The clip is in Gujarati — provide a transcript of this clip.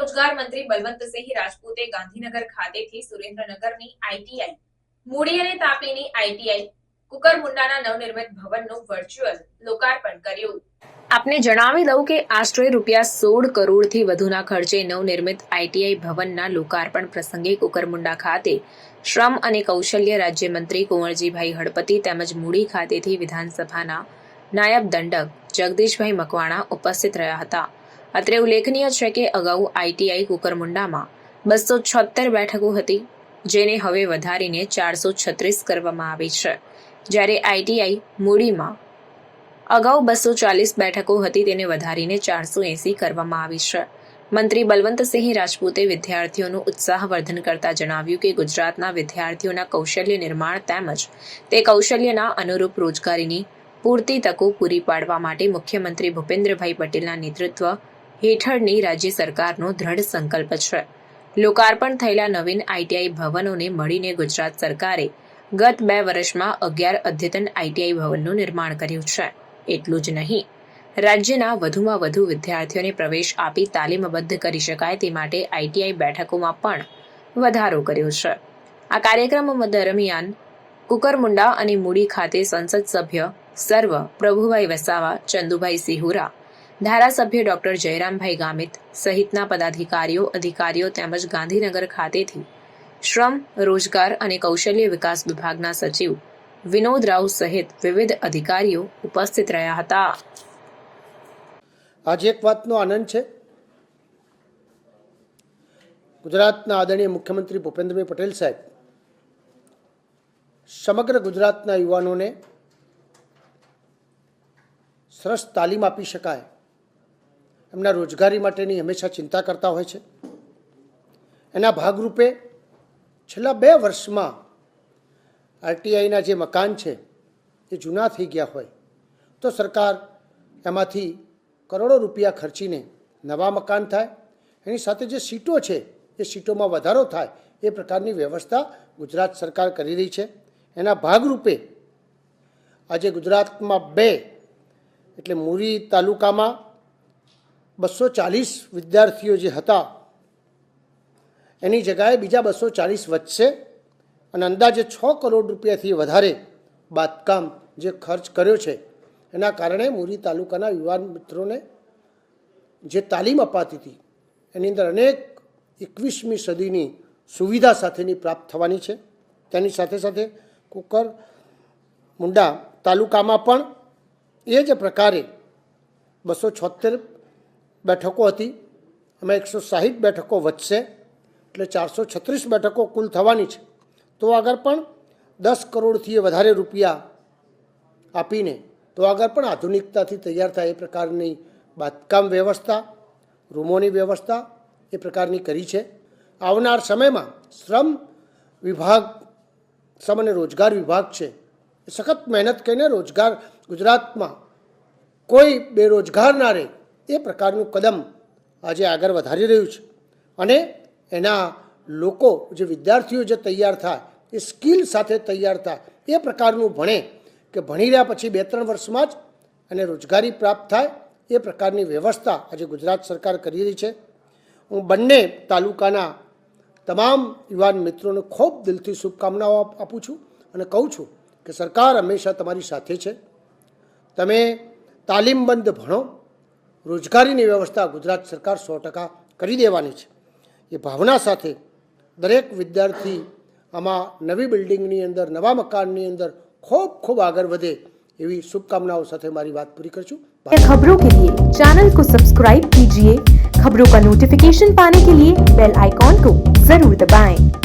રોજગાર મંત્રી બલવંતસિંહ રાજપૂતે ગાંધીનગર ખાતેથી સુરેન્દ્રનગરની આઈટીઆઈ, મૂડી અને તાપીની આઈટીઆઈ, કુકરમુંડાના નવનિર્મિત ભવનનું વર્ચ્યુઅલ લોકાર્પણ કર્યું। આપને જણાવી દઉં કે આશરે ₹16 કરોડથી વધુના ખર્ચે નવનિર્મિત આઈટીઆઈ ભવનના લોકાર્પણ પ્રસંગે કુકરમુંડા ખાતે શ્રમ અને કૌશલ્ય રાજ્યમંત્રી કુંવરજીભાઈ હળપતિ તેમજ મૂડી ખાતેથી વિધાનસભાના નાયબ દંડક જગદીશભાઈ મકવાણા ઉપસ્થિત રહ્યા હતા। અત્રે ઉલ્લેખનીય છે કે અગાઉ આઈટીઆઈ કુકરમુંડામાં 276 બેઠકો હતી, જેને હવે વધારીને 436 કરવામાં આવી છે, જ્યારે આઈટીઆઈ મૂડીમાં અગાઉ 240 બેઠકો હતી, તેને વધારીને 480 કરવામાં આવી છે। મંત્રી બલવંતસિંહ રાજપૂતે વિદ્યાર્થીઓનું ઉત્સાહવર્ધન કરતા જણાવ્યું કે ગુજરાતના વિદ્યાર્થીઓના કૌશલ્ય નિર્માણ તેમજ તે કૌશલ્યના અનુરૂપ રોજગારીની પૂરતી તકો પૂરી પાડવા માટે મુખ્યમંત્રી ભૂપેન્દ્રભાઈ પટેલના નેતૃત્વ હેઠળની રાજ્ય સરકારનો દ્રઢ સંકલ્પ છે। લોકાર્પણ થયેલા નવીન આઈટીઆઈ ભવનોને મળીને ગુજરાત સરકારે ગત 2 વર્ષમાં 11 અદ્યતન આઈટીઆઈ ભવનનું નિર્માણ કર્યું છે। એટલું જ નહીં, રાજ્યના વધુમાં વધુ વિદ્યાર્થીઓને પ્રવેશ આપી તાલીમબદ્ધ કરી શકાય તે માટે આઈટીઆઈ બેઠકોમાં પણ વધારો કર્યો છે। આ કાર્યક્રમ દરમિયાન કુકરમુંડા અને મૂડી ખાતે સંસદ સભ્ય સર્વ પ્રભુભાઈ વસાવા, ચંદુભાઈ સિહોરા, ધારાસભ્ય ડોક્ટર જયરામભાઈ ગામિત સહિતના પદાધિકારીઓ, અધિકારીઓ તેમજ ગાંધીનગર ખાતેથી શ્રમ, રોજગાર અને કૌશલ્ય વિકાસ વિભાગના સચિવ વિનોદ રાવ સહિત વિવિધ અધિકારીઓ ઉપસ્થિત રહ્યા હતા। આજે એક વાતનો આનંદ છે, ગુજરાતના આદરણીય મુખ્યમંત્રી ભૂપેન્દ્રભાઈ પટેલ સાહેબ સમગ્ર ગુજરાતના યુવાનોને સરસ તાલીમ આપી શકાય, એમના રોજગારી માટેની હંમેશા ચિંતા કરતા હોય છે। એના ભાગરૂપે છેલ્લા 2 વર્ષમાં આરટીઆઈના જે મકાન છે એ જૂના થઈ ગયા હોય તો સરકાર એમાંથી કરોડો રૂપિયા ખર્ચીને નવા મકાન થાય, એની સાથે જે સીટો છે એ સીટોમાં વધારો થાય એ પ્રકારની વ્યવસ્થા ગુજરાત સરકાર કરી રહી છે। એના ભાગરૂપે આજે ગુજરાતમાં 2 એટલે મુરી તાલુકામાં 240 વિદ્યાર્થીઓ જે હતા એની જગ્યાએ બીજા 240 વધશે અને અંદાજે 6 કરોડ રૂપિયાથી વધારે બાંધકામ જે ખર્ચ કર્યો છે એના કારણે મુરી તાલુકાના યુવાન મિત્રોને જે તાલીમ અપાતી હતી એની અંદર અનેક 21મી સદીની સુવિધા સાથેની પ્રાપ્ત થવાની છે। તેની સાથે સાથે કુકરમુંડા તાલુકામાં પણ એ જ પ્રકારે 276 બેઠકો હતી, એમાં 160 બેઠકો વધશે, એટલે 436 બેઠકો કુલ થવાની છે। તો આગળ પણ 10 કરોડથી વધારે રૂપિયા આપીને તો આગળ પણ આધુનિકતાથી તૈયાર થાય એ પ્રકારની બાંધકામ વ્યવસ્થા, રૂમોની વ્યવસ્થા એ પ્રકારની કરી છે। આવનાર સમયમાં શ્રમ અને રોજગાર વિભાગ છે એ સખત મહેનત કરીને રોજગાર ગુજરાતમાં કોઈ બેરોજગાર ના રહે એ પ્રકારનું કદમ આજે આગળ વધારી રહ્યું છે અને એના લોકો જે વિદ્યાર્થીઓ જે તૈયાર થાય એ સ્કિલ સાથે તૈયાર થાય એ પ્રકારનું ભણે કે ભણી રહ્યા પછી 2-3 વર્ષમાં જ એને રોજગારી પ્રાપ્ત થાય એ પ્રકારની વ્યવસ્થા આજે ગુજરાત સરકાર કરી રહી છે। હું બંને તાલુકાના તમામ યુવાન મિત્રોને ખૂબ દિલથી શુભકામનાઓ આપું છું અને કહું છું કે સરકાર હંમેશા તમારી સાથે છે। તમે તાલીમબંધ ભણો, રોજગારીની વ્યવસ્થા ગુજરાત સરકાર 100% કરી દેવાની છે। એ ભાવના સાથે દરેક વિદ્યાર્થી આમાં નવી બિલ્ડિંગની અંદર, નવા મકાનની અંદર ખૂબ આગળ વધે એવી શુभकामनाओं साथ हमारी बात पूरी कर चुँ। खबरों के लिए चैनल को सब्सक्राइब कीजिए। खबरों का नोटिफिकेशन पाने के लिए बेल आइकॉन को जरूर दबाएं।